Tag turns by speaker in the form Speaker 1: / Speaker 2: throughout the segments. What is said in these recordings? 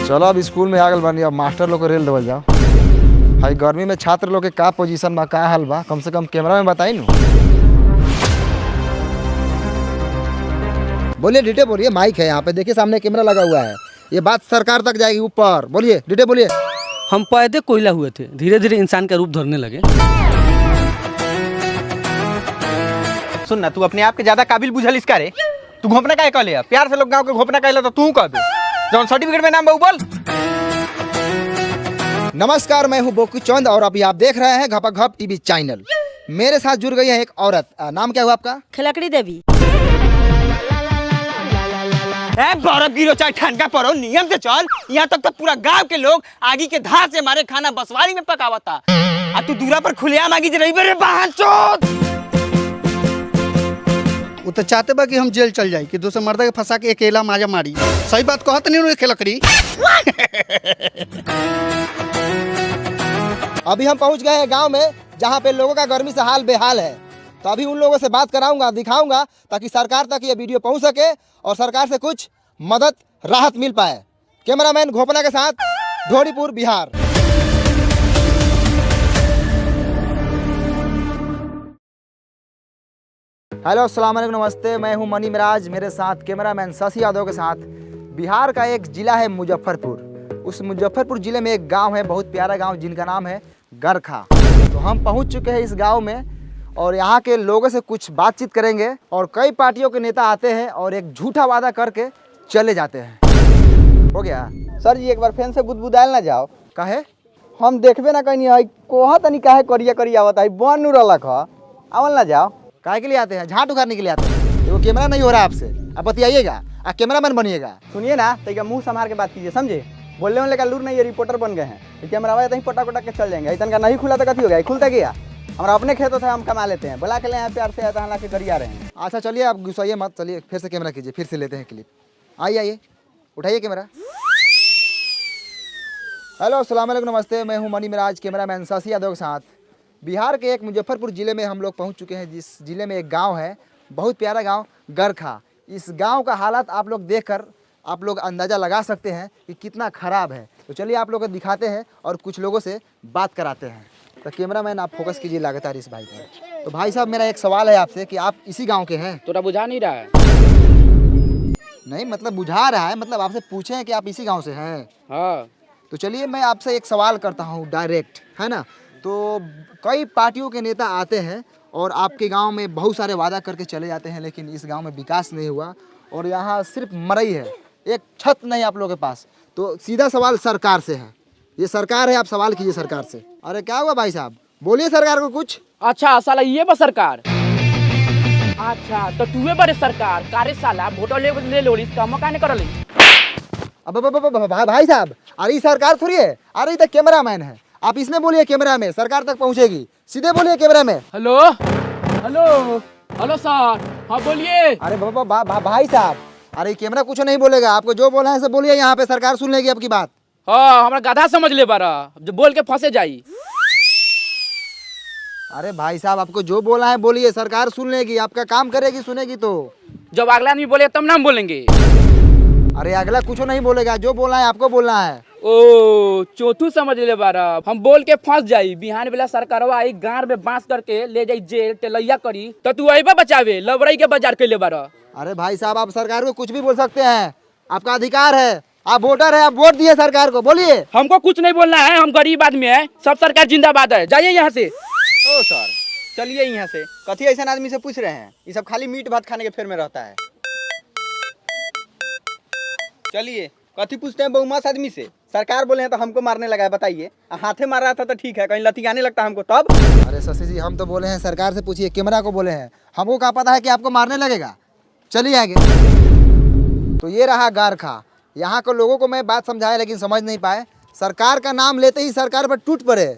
Speaker 1: चलो अब स्कूल में आगल बनी, अब मास्टर लोग को रेल देवल जाओ। भाई गर्मी में छात्र लोग के का पोजीशन बा, का हाल बा, कम से कम कैमरा में बताई नू। बोलिए डीटे बोलिए, माइक है यहाँ पे, देखिए सामने कैमरा लगा हुआ है, ये बात सरकार तक जाएगी ऊपर। बोलिए डीटे बोलिए।
Speaker 2: हम पैदे कोयला हुए थे, धीरे धीरे इंसान का रूप धरने लगे।
Speaker 3: सुन ना, तू अपने आप के ज्यादा काबिल बुझल इसका रे। तू घोपना काहे कहले? प्यार से लोग गांव के घोपना कहले तो तू कह दे। जौन सर्टिफिकेट में नाम बा बोल।
Speaker 1: नमस्कार, मैं हूँ बोकू चंद और अभी आप देख रहे हैं घपा घप टीवी चैनल। मेरे साथ जुड़ गई है एक औरत, नाम क्या हुआ आपका?
Speaker 4: खिलकड़ी देवी।
Speaker 3: बर्फ गिरो चाहे ठंडा पड़ो, नियम से चल। यहाँ तक तो पूरा गांव के लोग आगी के धार से मारे खाना बसवारी में पकावता, आ तू दूरा पर खुलेआम आगी जे रही बे बहन चोद।
Speaker 5: वो तो चाहते बा कि हम जेल चल जाए कि दूसरे मर्दा के फंसा के अकेला माजा मारी। सही बात कहत नहीं उन्हें खिलकड़ी।
Speaker 1: अभी हम पहुंच गए हैं गांव में, जहां पे लोगों का गर्मी से हाल बेहाल है। तो अभी उन लोगों से बात कराऊंगा, दिखाऊंगा, ताकि सरकार तक ये वीडियो पहुंच सके और सरकार से कुछ मदद राहत मिल पाए। कैमरामैन घोपना के साथ, ढोरीपुर बिहार। हेलो, अस्सलाम वालेकुम, नमस्ते। मैं हूं मनी मिराज, मेरे साथ कैमरामैन शशि यादव के साथ। बिहार का एक जिला है मुजफ्फरपुर। उस मुजफ्फरपुर जिले में एक गांव है, बहुत प्यारा गांव, जिनका नाम है गरखा। तो हम पहुंच चुके हैं इस गांव में और यहाँ के लोगों से कुछ बातचीत करेंगे। और कई पार्टियों के नेता आते हैं और एक झूठा वादा करके चले जाते हैं। हो गया
Speaker 3: सर जी, एक बार फैन से बुदबुदाल ना जाओ।
Speaker 1: काहे?
Speaker 3: हम देखबे ना कहीं है कोहा तनी काहे करिया करिया आवत है, बन नु रहलक ह। आवल ना जाओ।
Speaker 1: काहे के लिए आते हैं? झाट उखाड़ने के लिए आते हैं। वो कैमरा नहीं हो रहा आपसे, आप बतियाइएगा, आप कैमरामैन बनिएगा।
Speaker 3: सुनिए ना, तो मुंह संभाल के बात कीजिए, समझे? बोलने वाले का लूर नहीं है, रिपोर्टर बन गए हैं। कैमरा वाले पटा पटा के चल जाएंगे। इतना का नहीं खुला तो कथी हो गया? खुलता गया हमारा अपने खेतों से हम कमा लेते हैं। बुला के ले प्यार से आता हालांकि करी आ रहे हैं।
Speaker 1: अच्छा चलिए, आप गुस्साइए मत, चलिए फिर से कैमरा कीजिए, फिर से लेते हैं क्लिप। आइए आइए, उठाइए कैमरा। हेलो, अस्सलाम वालेकुम, नमस्ते। मैं हूं मनी मिराज, कैमरामैन शशि यादव के साथ। बिहार के एक मुजफ्फरपुर ज़िले में हम लोग पहुंच चुके हैं, जिस ज़िले में एक गांव है, बहुत प्यारा गांव गरखा। इस गांव का हालात आप लोग देखकर आप लोग अंदाज़ा लगा सकते हैं कि कितना ख़राब है। तो चलिए आप लोग को दिखाते हैं और कुछ लोगों से बात कराते हैं। तो कैमरामैन आप फोकस कीजिए लगातार इस भाई पर। तो भाई साहब, मेरा एक सवाल है आपसे कि आप इसी गाँव के हैं?
Speaker 2: तोरा बुझा नहीं रहा है?
Speaker 1: नहीं मतलब बुझा रहा है, मतलब आपसे पूछे हैं कि आप इसी गाँव से हैं।
Speaker 2: हाँ।
Speaker 1: तो चलिए मैं आपसे एक सवाल करता हूँ डायरेक्ट, है ना? तो कई पार्टियों के नेता आते हैं और आपके गांव में बहुत सारे वादा करके चले जाते हैं, लेकिन इस गांव में विकास नहीं हुआ और यहाँ सिर्फ मरई है, एक छत नहीं आप लोगों के पास। तो सीधा सवाल सरकार से है, ये सरकार है, आप सवाल कीजिए सरकार से। अरे क्या हुआ भाई साहब, बोलिए सरकार को कुछ।
Speaker 2: अच्छा साला ये बस सरकार। अच्छा तो तूहे बड़े सरकार कारे साला वोट ले लो, इसका मौका नहीं करली।
Speaker 1: अब भाई साहब, अरे सरकार थोड़ी है, अरे ये तो कैमरामैन है, आप इसमें बोलिए, कैमरा में सरकार तक पहुंचेगी, सीधे बोलिए कैमरा में।
Speaker 2: हेलो हेलो हेलो सर, हाँ बोलिए।
Speaker 1: अरे भाई साहब, अरे कैमरा कुछ नहीं बोलेगा, आपको जो बोला है सब बोलिए, यहाँ पे सरकार सुन लेगी आपकी बात।
Speaker 2: हाँ हमारा गधा समझ ले बारा, जो बोल के फंसे जाई।
Speaker 1: अरे भाई साहब, आपको जो बोला है बोलिए, सरकार सुन लेगी, आपका काम करेगी, सुनेगी तो।
Speaker 2: जब अगला नहीं बोले तब नाम बोलेंगे।
Speaker 1: अरे अगला कुछ नहीं बोलेगा, जो बोला है आपको बोलना है।
Speaker 2: ओ चौथू समझ ले बारा, हम बोल के फंस जाई, बिहान बेला सरकारवा आई गांव में बांस करके ले जाई जेल, तेलैया करी तो तू अइबा बचावे, लवरई के बाजार के ले बारा।
Speaker 1: अरे भाई साहब, आप सरकार को कुछ भी बोल सकते हैं, आपका अधिकार है, आप वोटर है, आप वोट दिए सरकार को, बोलिए।
Speaker 2: हमको कुछ नहीं बोलना है, हम गरीब आदमी है, सब सरकार जिंदाबाद है, जाइए यहाँ से।
Speaker 3: ओ सर, चलिए यहाँ से। कथी ऐसा आदमी से पूछ रहे हैं? ये सब खाली मीट भात खाने के फेर में रहता है। चलिए, कथी पूछते हैं बहुमत आदमी से? सरकार बोले हैं तो हमको मारने लगा है, बताइए। हाथे मार रहा था तो ठीक है, कहीं लतियाने लगता हमको तब।
Speaker 1: अरे शशि जी, हम तो बोले हैं सरकार से पूछिए, कैमरा को बोले हैं, हमको क्या पता है कि आपको मारने लगेगा। चलिए आगे। तो ये रहा गरखा, यहाँ के लोगों को मैं बात समझाया लेकिन समझ नहीं पाए। सरकार का नाम लेते ही सरकार पर टूट पड़े,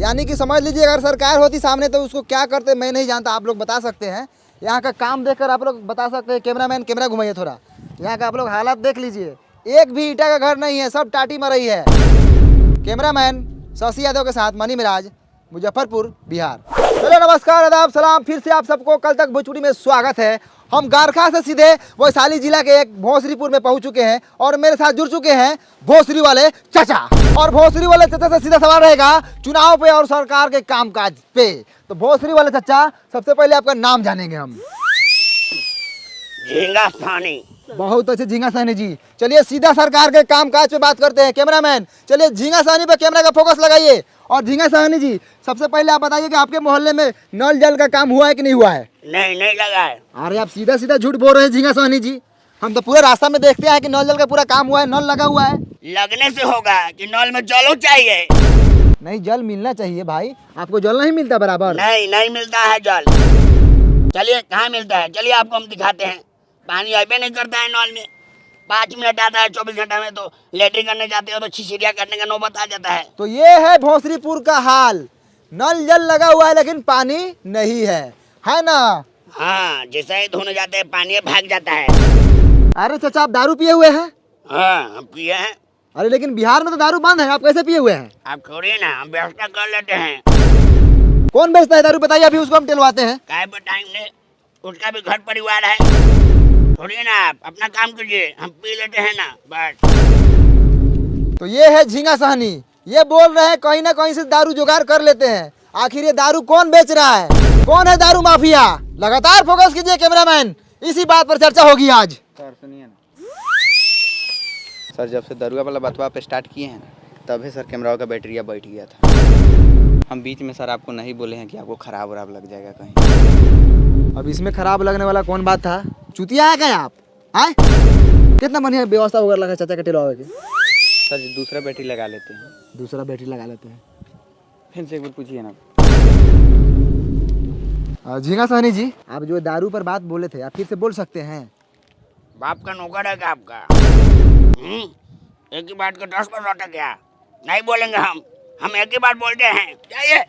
Speaker 1: यानी कि समझ लीजिए अगर सरकार होती सामने तो उसको क्या करते मैं नहीं जानता, आप लोग बता सकते हैं। यहाँ का काम देखकर आप लोग बता सकते हैं। कैमरामैन कैमरा घुमाइए थोड़ा, यहाँ का आप लोग हालात देख लीजिए, एक भी ईंटा का घर नहीं है, सब टाटी मरई है। कैमरामैन शशि यादव के साथ मनी मिराज, मुजफ्फरपुर बिहार। चलो नमस्कार, आदाब, सलाम, फिर से आप सबको कल तक भोजपुरी में स्वागत है। हम गारखा से सीधे वैशाली जिला के एक भोसरीपुर में पहुंच चुके हैं और मेरे साथ जुड़ चुके हैं भोसरी वाले चाचा। और भोसरी वाले चाचा से सीधा सवाल रहेगा चुनाव पे और सरकार के कामकाज पे। तो भोसरी वाले चाचा, सबसे पहले आपका नाम जानेंगे हम।
Speaker 4: झींगा सानी।
Speaker 1: बहुत अच्छे झींगा साहनी जी। चलिए सीधा सरकार के कामकाज पे बात करते हैं। कैमरामैन, चलिए झींगा साहनी पे कैमरा का फोकस लगाइए। और झींगा साहनी जी, सबसे पहले आप बताइए कि आपके मोहल्ले में नल जल का काम हुआ है कि नहीं हुआ है?
Speaker 4: नहीं लगा है।
Speaker 1: अरे आप सीधा सीधा झूठ बोल रहे हैं झींगा साहनी जी। हम तो पूरे रास्ता में देखते हैं कि नल जल का पूरा काम हुआ है, नल लगा हुआ है।
Speaker 4: लगने से होगा कि नल में जल चाहिए।
Speaker 1: नहीं, जल मिलना चाहिए भाई, आपको जल नहीं मिलता बराबर।
Speaker 4: नहीं मिलता है जल। चलिए कहाँ मिलता है, चलिए आपको हम दिखाते हैं। पानी अबे नहीं करता है नल में। 5 मिनट आता है 24 घंटा में, तो लेटरिन करने जाते हो तो छिछिरिया करने का नौबत आ जाता है।
Speaker 1: तो ये है भोसरीपुर का हाल। नल जल लगा हुआ है लेकिन पानी नहीं है ना?
Speaker 4: हाँ, जैसे ही धोने जाते हैं पानी भाग जाता है।
Speaker 1: अरे चाचा, आप दारू पिए हुए हैं?
Speaker 4: हाँ, हम पिए हैं।
Speaker 1: अरे लेकिन बिहार में तो दारू बंद है, आप कैसे पिए हुए हैं?
Speaker 4: आप छोड़िए ना, हम व्यवस्था कर लेते हैं।
Speaker 1: कौन बेचता है दारू बताइए, अभी उसको हम टिलवाते हैं।
Speaker 4: काय बताएंगे, उसका भी घर परिवार है। छोड़िए ना, आप अपना काम कीजिए, हम पी लेते हैं ना बस।
Speaker 1: तो ये है झींगा साहनी, ये बोल रहे हैं कहीं ना कहीं से दारू जुगाड़ कर लेते हैं। आखिर ये दारू कौन बेच रहा है? कौन है दारू माफिया? लगातार फोकस कीजिए कैमरामैन, इसी बात पर चर्चा होगी आज।
Speaker 3: सर सुनिए ना सर, जब से दरुआ वाला बतवा पे स्टार्ट किए हैं ना, तभी सर कैमरा का बैटरिया बैठ गया था। हम बीच में सर आपको नहीं बोले हैं कि आपको खराब वराब लग जाएगा कहीं।
Speaker 1: अब इसमें खराब लगने वाला कौन बात था? चुतिया है क्या आप? आए कितना बढ़िया व्यवस्था वगैरह लगा चाचा के टिलवावे के।
Speaker 3: सर जी दूसरा बैटरी लगा लेते हैं।
Speaker 1: दूसरा बैटरी लगा लेते हैं।
Speaker 3: फिर से एक बार पूछिए ना।
Speaker 1: झींगा साहनी जी, आप जो दारू पर बात बोले थे, आप फिर से बोल सकते हैं?
Speaker 4: बाप का नौकर है क्या आपका? एक ही बात को 10 बार लौटा क्या? नहीं बोलेंगे हम एक ही बात बोलते हैं। जाइए।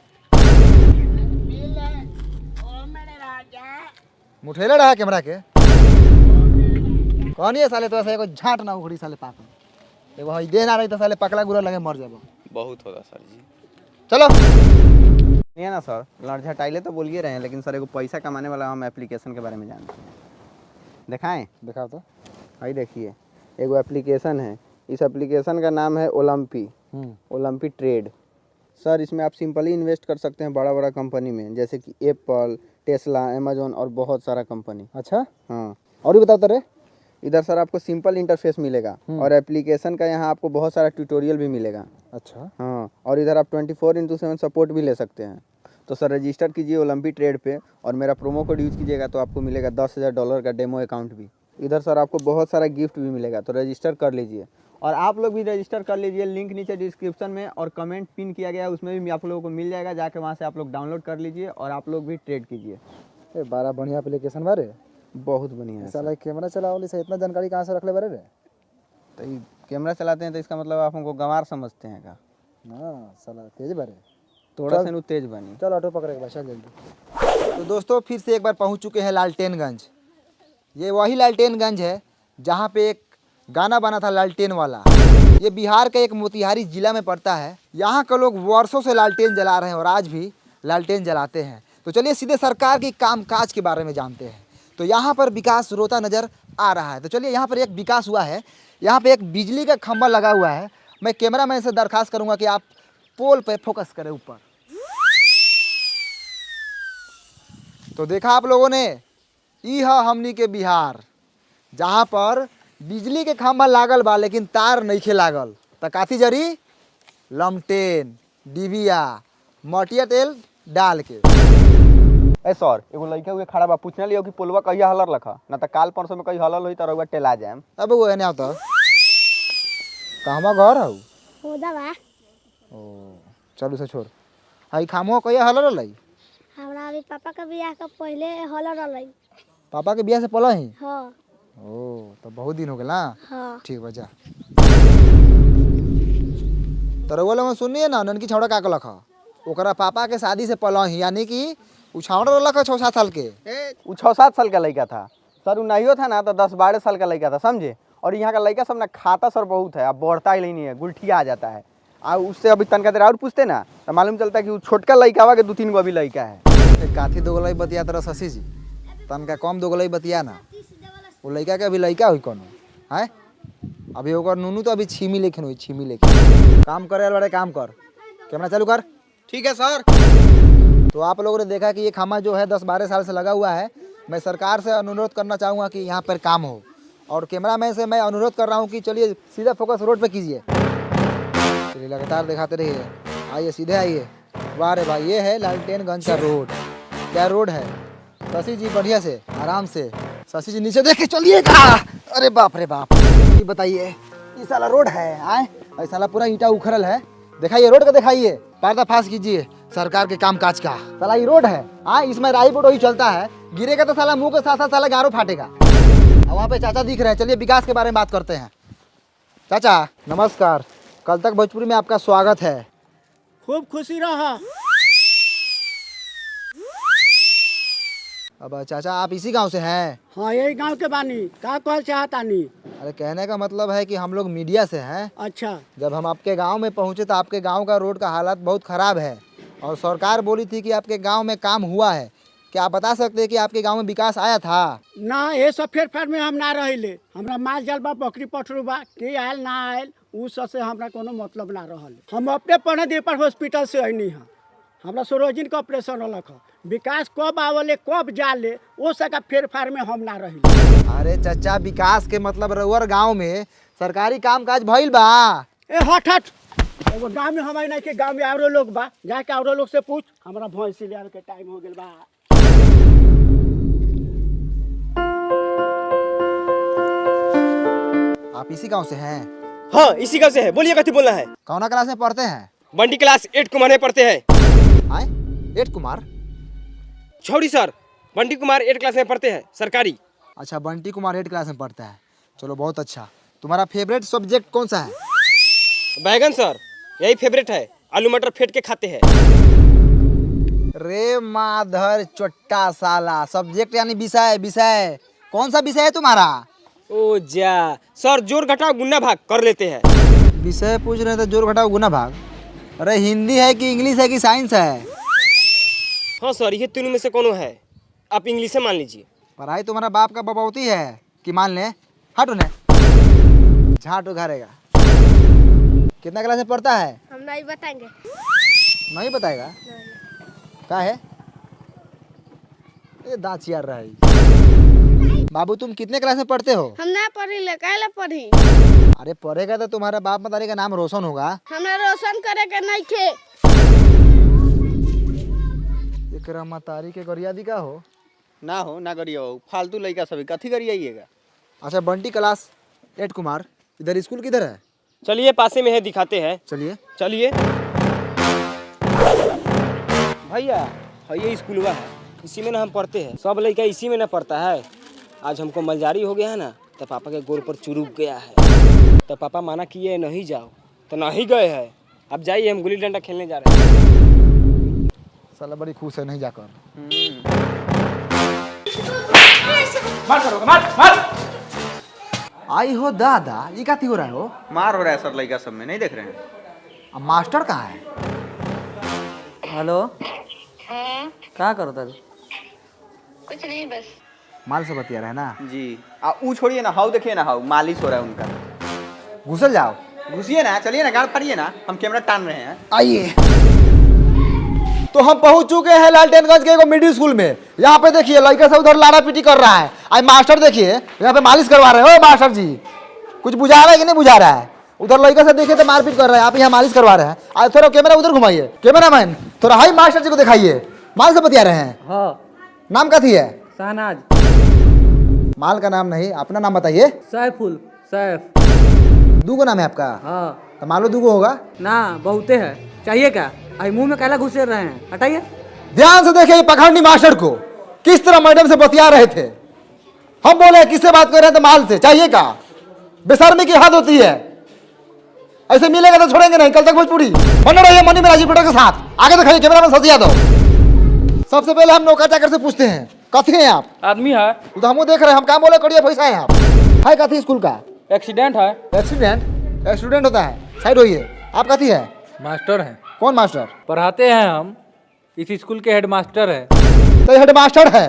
Speaker 1: मुठेला रहा कैमरा के कौन ये साले? तो ऐसा झाट ना उखड़ी साले पाक में एगो हई दे ना रही तो साले पकड़ा गुरा लगे मर जाबो।
Speaker 3: बहुत होगा सर जी।
Speaker 1: चलो
Speaker 3: नहीं ना सर, लड़ झटाइले तो बोलिए रहे हैं, लेकिन सर एगो पैसा कमाने वाला हम एप्लीकेशन के बारे में जानते हैं। दिखाएं?
Speaker 1: दिखाओ तो।
Speaker 3: भाई देखिए, एगो एप्लीकेशन है। इस एप्लीकेशन का नाम है ओलंपी। ओलंपी ट्रेड। सर इसमें आप सिंपली इन्वेस्ट कर सकते हैं बड़ा बड़ा कंपनी में, जैसे कि एप्पल, टेस्ला, अमेजोन और बहुत सारा कंपनी।
Speaker 1: अच्छा,
Speaker 3: हाँ,
Speaker 1: और भी बताओ तेरे।
Speaker 3: इधर सर आपको सिंपल इंटरफेस मिलेगा और एप्लीकेशन का यहाँ आपको बहुत सारा ट्यूटोरियल भी मिलेगा।
Speaker 1: अच्छा,
Speaker 3: हाँ, और इधर आप 24/7 सपोर्ट भी ले सकते हैं। तो सर रजिस्टर कीजिए ओलंपी ट्रेड पे और मेरा प्रोमो कोड यूज़ कीजिएगा तो आपको मिलेगा $10,000 का डेमो अकाउंट भी। इधर सर आपको बहुत सारा गिफ्ट भी मिलेगा, तो रजिस्टर कर लीजिए। और आप लोग भी रजिस्टर कर लीजिए, लिंक नीचे डिस्क्रिप्शन में और कमेंट पिन किया गया है, उसमें भी आप लोगों को मिल जाएगा। जाके वहाँ से आप लोग डाउनलोड कर लीजिए और आप लोग भी ट्रेड कीजिए।
Speaker 1: बड़ा बढ़िया एप्लीकेशन बारे।
Speaker 3: बहुत बढ़िया है सर।
Speaker 1: साला कैमरा चलावले से इतना जानकारी कहाँ से रख ले बारे रे?
Speaker 3: तो ये कैमरा चलाते हैं तो इसका मतलब आप हमको गंवार समझते हैं का?
Speaker 1: ना साला तेज बारे।
Speaker 3: थोड़ा सा तेज बनी।
Speaker 1: चल ऑटो पकड़े के चल जल्दी। तो दोस्तों फिर से एक बार पहुंच चुके हैं लालटेनगंज। ये वही लालटेनगंज है जहां पे एक गाना बना था लालटेन वाला। ये बिहार के एक मोतिहारी जिला में पड़ता है। यहाँ के लोग वर्षों से लालटेन जला रहे हैं और आज भी लालटेन जलाते हैं। तो चलिए सीधे सरकार की कामकाज के बारे में जानते हैं। तो यहाँ पर विकास रोता नज़र आ रहा है। तो चलिए यहाँ पर एक विकास हुआ है। यहाँ पे एक बिजली का खंभा लगा हुआ है। मैं कैमरामैन से दरखास्त करूँगा कि आप पोल पे फोकस करें ऊपर। तो देखा आप लोगों ने, ई है हमनी के बिहार जहाँ पर बिजली के खंभा लागल बा लेकिन तार नइखे लागल। त काथी जरी? लमटेन, डिबिया, मटिया तेल डाल के।
Speaker 3: ए सर, एगो लड़का हुए खड़ा बा, पूछने लियो कि पुलवा कहिया हलर लखा, ना तो काल परसों में कहीं हलल होई त रउआ टेला जाएम।
Speaker 1: अब वो एने आवता कहवा घर हऊ?
Speaker 6: होदा बा।
Speaker 1: ओ चलू से छोड़। हाई खामो कहिया हलर रहलै?
Speaker 6: हमरा अभी पापा का बियाह का पहले हल रहलै।
Speaker 1: पापा के बियाह से पहले ही?
Speaker 6: हाँ।
Speaker 1: ओ तो बहुत दिन हो गया ना।
Speaker 6: हाँ।
Speaker 1: ठीक बा जा। तो रउआ लोगन सुनिए ना, ननकी छौड़ा का के लखा ओकरा पापा के शादी से पहले ही, यानी कि उ छौड़ा रहलक 6-7 साल के।
Speaker 3: उ 6-7 साल का लड़का था सर। उ नहीं था ना तो 10-12 साल का लड़का था, समझे। और यहाँ का लड़का सब ना खाता सर बहुत है, अब बढ़ता ही नहीं है, गुलठिया आ जाता है। और उससे अभी तनका देर और पूछते ना तो मालूम चलता है कि वो छोटका लड़का हुआ के 2-3 गो अभी लड़का है।
Speaker 1: काथी दो गलाई बतिया तरह शशि जी। तनका कम दो गलई बतिया ना। वो लड़का के अभी लड़का हुई कौन है? अभी ओकर नूनू तो अभी छीमी लेखन हुई, छीमी लेखन। काम करे बड़े काम कर, कैमरा चालू कर।
Speaker 3: ठीक है सर।
Speaker 1: तो आप लोगों ने देखा कि ये खामा जो है 10-12 साल से लगा हुआ है। मैं सरकार से अनुरोध करना चाहूँगा कि यहाँ पर काम हो, और कैमरामैन से मैं अनुरोध कर रहा हूँ कि चलिए सीधा फोकस रोड पे कीजिए। चलिए लगातार दिखाते रहिए, आइए सीधे आइए। वाह रे भाई, ये है लालटेनगंज का रोड। क्या रोड है शशि जी, बढ़िया से आराम से। शशि जी नीचे देख के चलिएगा। अरे बाप रे बाप, ये बताइए ये साला रोड है आए? और साला पूरा ईंटा उखड़ल है। दिखाइए रोड का, दिखाइए, पर्दाफाश कीजिए सरकार के काम काज का। साला ये रोड है इसमें राई बोट वही चलता है, गिरेगा तो साला मुंह के साथ साथ साला गारो फाटेगा। और वहाँ पे चाचा दिख रहे हैं। चलिए विकास के बारे में बात करते हैं। चाचा नमस्कार, कल तक भोजपुरी में आपका स्वागत है।
Speaker 7: खूब खुशी रहा।
Speaker 1: अब चाचा आप इसी गांव से हैं?
Speaker 7: हाँ यही गांव के बानी, का कहल चाहतानी?
Speaker 1: अरे कहने का मतलब है कि हम लोग मीडिया से हैं।
Speaker 7: अच्छा।
Speaker 1: जब हम आपके गांव में पहुंचे तो आपके गांव का रोड का हालत बहुत ख़राब है, और सरकार बोली थी कि आपके गांव में काम हुआ है। क्या आप बता सकते हैं कि आपके गांव में विकास आया था?
Speaker 7: ना ये सब फेर में हम ना रहिले। हमरा माल जाल बा, बकरी पठरू बा, के आयल ना आयल उ सब से हमरा कोनो मतलब ना रहल। हम अपने पढ़े दे पर हॉस्पिटल से अइनी है। हमरा सरोजिन का ऑपरेशन होलक है। विकास कब आवले कब जाले वो सका फेर में हम ना रहिले।
Speaker 1: अरे चाचा, विकास के मतलब रउअर गांव में सरकारी काम काज भइल बा?
Speaker 7: ए हट हट, एगो गांव में हमारे नहीं के गांव में औरो लोग बा, जाके औरो लोग से पूछ। हमरा भैंस ले के टाइम हो गेल बा।
Speaker 1: आप इसी गांव से हैं?
Speaker 8: हाँ इसी गाँव से है। बोलिए कथी बोलना है?
Speaker 1: कौना क्लास में पढ़ते हैं?
Speaker 8: बंडी क्लास 8 कुमार में पढ़ते हैं।
Speaker 1: आए 8 कुमार?
Speaker 8: छोड़ी सर, बंडी कुमार 8 क्लास में पढ़ते हैं सरकारी।
Speaker 1: अच्छा, बंटी कुमार 8 क्लास में पढ़ता है। चलो बहुत अच्छा। तुम्हारा फेवरेट सब्जेक्ट कौन सा है?
Speaker 8: बैगन सर, यही फेवरेट है। आलू मटर फेंट के खाते हैं।
Speaker 1: रे माधर चोट्टा साला, सब्जेक्ट यानी विषय। विषय कौन सा विषय है तुम्हारा?
Speaker 8: ओ जा सर, जोड़ घटाव गुना भाग कर लेते हैं।
Speaker 1: विषय पूछ रहे थे, जोड़ घटाओ गुना भाग। अरे हिंदी है कि इंग्लिश है कि साइंस है?
Speaker 8: हाँ सर, ये तीनों में से कोनो है। आप इंग्लिश से मान लीजिए।
Speaker 1: पढ़ाई तुम्हारा बाप का बबौती है कि मान ले? हट उन्हें, झाट उघारेगा। कितना क्लास में पढ़ता है?
Speaker 6: हम नहीं बताएंगे।
Speaker 1: नहीं बताएगा? क्या है ये दांत चियार रहा है। बाबू तुम कितने क्लास में पढ़ते हो?
Speaker 6: हम ना पढ़ी ले, काहे ला पढ़ी?
Speaker 1: अरे पढ़ेगा तो तुम्हारा बाप मतारी का नाम रोशन होगा।
Speaker 6: हमरा रोशन करे के नहीं थे।
Speaker 1: एकरा मतारी के गरियादी का हो?
Speaker 3: ना हो ना करिए, फालतू लड़का सभी कथी करिएगा।
Speaker 1: अच्छा, बंटी क्लास 8 कुमार, इधर स्कूल किधर है?
Speaker 8: चलिए पासे में है, दिखाते हैं।
Speaker 1: चलिए।
Speaker 8: चलिए भैया, ये स्कूलवा है, इसी में ना हम पढ़ते हैं। सब लड़का इसी में ना पढ़ता है। आज हमको मलजारी हो गया है ना, तो पापा के गोर पर चुरुक गया है। तो पापा माना किए नहीं जाओ, तो नहीं गए हैं। अब जाइए, हम गुल्ली डंडा खेलने जा रहे हैं।
Speaker 1: साला बड़ी खुश है नहीं जाकर।
Speaker 2: मार करोगे, मार मार।
Speaker 1: आई हो दादा, ये क्या हो रहा है हो?
Speaker 3: मार हो रहा है सर लड़का सब में, नहीं देख रहे हैं?
Speaker 1: अब मास्टर कहाँ है?
Speaker 9: हेलो, क्या करो तब?
Speaker 10: कुछ नहीं, बस
Speaker 1: माल से बतिया रहे ना
Speaker 3: जी। ऊ छोड़िए ना, हाउ देखिए ना, हाउ मालिश हो रहा है उनका।
Speaker 1: घुसल जाओ।
Speaker 3: घुसिए ना, चलिए ना, गाड़ फाड़िए ना, हम कैमरा टान रहे हैं।
Speaker 1: आइए। तो हम पहुंच चुके हैं लालटेनगंज के एगो मिडिल स्कूल में। यहाँ पे देखिए लड़का से उधर लाड़ा पीटी कर रहा है। आज मास्टर देखिए यहाँ पे मालिश करवा रहे हो। मास्टर जी कुछ बुझा रहा है कि नहीं बुझा रहा है? उधर लड़का से देखिए तो मारपीट कर रहा है, आप यहाँ मालिश करवा रहे हैं। आज थोड़ा कैमरा उधर घुमाइए। कैमरा मैन थोड़ा हाई मास्टर जी को दिखाइए। माल से बतिया रहे हैं।
Speaker 9: हाँ,
Speaker 1: नाम कथी है?
Speaker 9: शहनाज।
Speaker 1: माल का नाम नहीं, अपना नाम बताइए।
Speaker 9: सैफुल, सैफ।
Speaker 1: दूगो नाम है आपका?
Speaker 9: हाँ।
Speaker 1: तो मान लो दूगो होगा
Speaker 9: ना, बहुते है। चाहिए क्या? आई मुंह में कैला घुसे रहे हैं, हटाइए।
Speaker 1: ध्यान से देखिए पखंडी मास्टर को किस तरह मैडम से बतिया रहे थे। हम बोले किससे बात कर रहे हैं? तो माल से। चाहिए क्या? बेशर्मी की हद होती है। ऐसे मिलेगा तो छोड़ेंगे नहीं। कल तक भोजपुरी बने रहिए मनी में राजीव के साथ। आगे दिखाइए कैमरा में ससिया दो। सबसे पहले हम नौका चाकर से पूछते हैं, कथी हैं आप?
Speaker 2: आदमी है,
Speaker 1: तो हम देख रहे हैं, हम काम बोले करिए पैसा है आप है कथी स्कूल का?
Speaker 2: एक्सीडेंट है।
Speaker 1: एक्सीडेंट? एक्सीडेंट होता है, साइड होइए। आप कथी है?
Speaker 11: मास्टर हैं।
Speaker 1: कौन मास्टर?
Speaker 11: पढ़ाते हैं हम, इस स्कूल के हेड मास्टर है।
Speaker 1: तो हेड मास्टर है।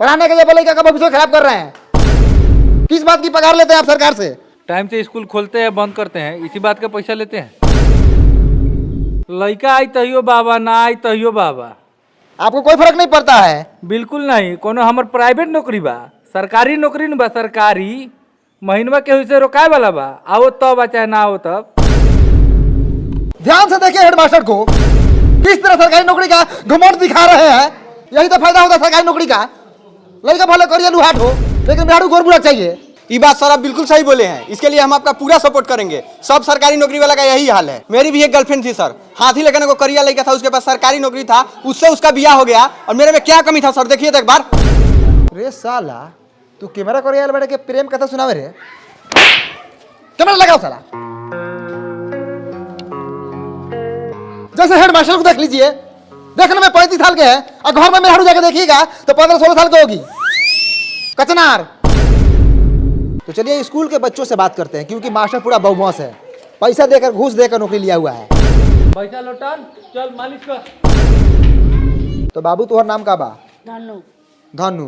Speaker 1: पढ़ाने के लिए बोले का भविष्य खराब कर रहे हैं। किस बात की पगार लेते हैं आप सरकार से?
Speaker 11: टाइम से स्कूल खोलते हैं बंद करते हैं, इसी बात का पैसा लेते हैं। लड़का आई तहियो बाबा, ना आई तहियो बाबा।
Speaker 1: आपको कोई फर्क नहीं पड़ता है?
Speaker 11: बिल्कुल नहीं। कोनो हमर प्राइवेट नौकरी बा, सरकारी नौकरी न बा। सरकारी महीनवा केहू से रोकाए वाला बा, आओ तब आ चाहे ना आओ तब।
Speaker 1: ध्यान से देखिए हेडमास्टर को, किस तरह सरकारी नौकरी का घमंड दिखा रहे हैं। यही तो फायदा होता है सरकारी नौकरी का। लड़का भले करिए लुहाट हो, लेकिन बिहारू गोर बुरा चाहिए।
Speaker 3: ये बात सर आप बिल्कुल सही बोले हैं। इसके लिए हम आपका पूरा सपोर्ट करेंगे। सब सरकारी नौकरी वाला का यही हाल है। मेरी भी एक गर्लफ्रेंड थी सर, हाथी लेकर को करिया लड़का था, उसके पास सरकारी नौकरी था, उससे उसका ब्याह हो गया। और मेरे में क्या कमी था सर, देखिए तो एक बार।
Speaker 1: रे साला, तू कैमरा करिया बैठ के प्रेम कथा सुनावे रे। कैमरा लगाओ साला। जैसे हेडमास्टर को देख लीजिए, देखने में 35 साल के हैं और घर में मेहरारू जाके देखिएगा तो 15-16 साल की होगी। कचनार। तो चलिए स्कूल के बच्चों से बात करते हैं, क्योंकि मास्टर पूरा बदमाश है, पैसा देकर घूस देकर नौकरी लिया हुआ है।
Speaker 11: पैसा लौटान, चल मालिश कर।
Speaker 1: तो बाबू तुम्हारा नाम का बा?
Speaker 6: धनु।
Speaker 1: धनु।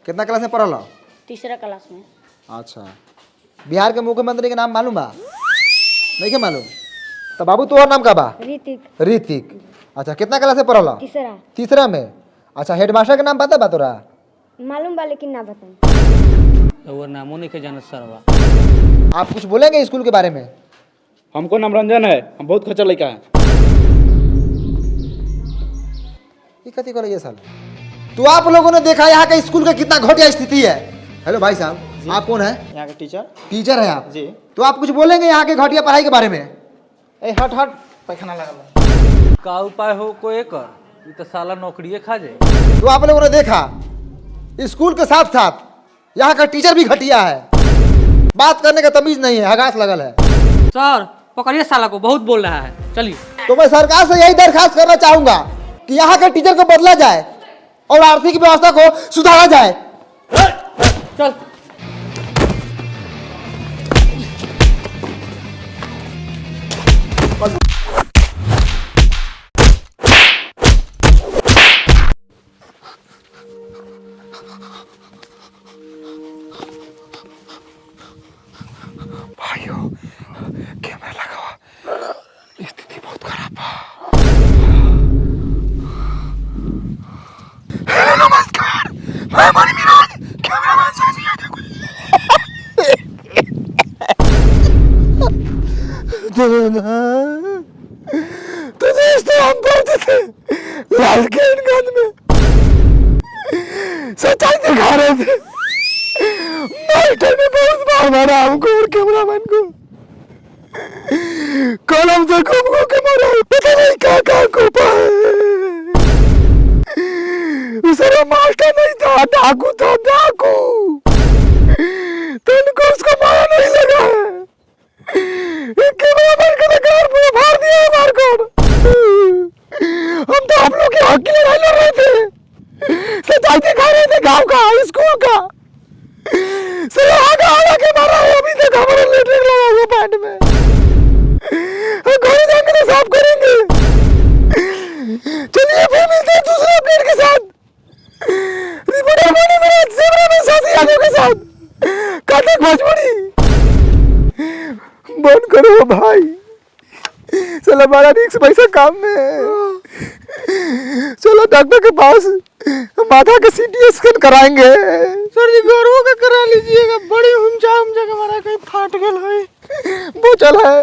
Speaker 1: कितना क्लास में पढ़ल?
Speaker 6: तीसरा क्लास में।
Speaker 1: अच्छा। बिहार के मुख्यमंत्री के नाम मालूम बा? नहीं के मालूम? तो बाबू तुम्हारा नाम का बा?
Speaker 6: ऋतिक।
Speaker 1: ऋतिक। अच्छा, कितना क्लास में पढ़ल?
Speaker 6: तीसरा।
Speaker 1: तीसरा में। अच्छा, हेडमास्टर के नाम पता बा तोरा?
Speaker 6: मालूम बा लेकिन ना बताऊं।
Speaker 11: और नामों नहीं के जानत सरवा।
Speaker 1: आप कुछ बोलेंगे स्कूल के बारे में?
Speaker 2: हमको नाम रंजन है, हम बहुत खच्चर लड़का है।
Speaker 1: ये कथी कर ये साल? तो आप लोगों ने देखा यहाँ के स्कूल का कितना घटिया स्थिति है। हेलो भाई साहब, आप कौन है?
Speaker 3: यहाँ के टीचर।
Speaker 1: टीचर है आप
Speaker 3: जी।
Speaker 1: तो आप कुछ बोलेंगे यहाँ के घटिया पढ़ाई के बारे में?
Speaker 3: ए हट हट, पैखाना लगा।
Speaker 11: का उपाय हो कोई कर, ये तो साला नौकरी खा जाए।
Speaker 1: तो आप लोगों ने देखा स्कूल के साथ साथ यहाँ का टीचर भी घटिया है, बात करने का तमीज नहीं है, हगास लगल है।
Speaker 9: सर पकड़िए साला को, बहुत बोल रहा है। चलिए।
Speaker 1: तो मैं सरकार से यही दरखास्त करना चाहूंगा कि यहाँ के टीचर को बदला जाए और आर्थिक व्यवस्था को सुधारा जाए।
Speaker 9: चल।
Speaker 1: भाइयों, कैमरा लगाओ, स्थिति बहुत खराब है। हेलो नमस्कार, मैं मणि मिराज, कैमरामैन साजी यादव। तो दोस्तों, हम पढ़ते थे लालकेनगंज में, सच्चाई दिखा रहे थे। मास्टर ने बहुत बार मारा हमको और कैमरामैन को, कलम से घूम के मारा, पता नहीं क्या कोपा है। उसरा मास्टर नहीं था, डाकू था, डाकू। तुमको उसको मारा नहीं लगा है। कैमरामैन का कार पूरा फाड़ दिया है मार कर। हम तो आप लोग के हक की लड़ाई लड़ रहे थे, सच्चाई दिखा रहे थे गाँव का, स्कूल का। आगे के मारा है, अभी तक हमारा लेटरिन लगा हुआ पैंट में। घरे जाएंगे तो साफ करेंगे। चलिए फिर मिलते हैं दूसरे अपडेट के साथ। रिपोर्टर मणि मिराज, कैमरामैन साजी यादव के साथ कार्तिक भोजपुरी। बंद करो भाई, चलो बड़ा रिक्स पैसा काम में है। चलो डॉक्टर के पास, माथा का सीटी स्कैन कराएंगे।
Speaker 5: सर जी गौरव का करा लीजिएगा, बड़ी हुमचा के मारा कहीं फाट गल है।
Speaker 1: वो चल है।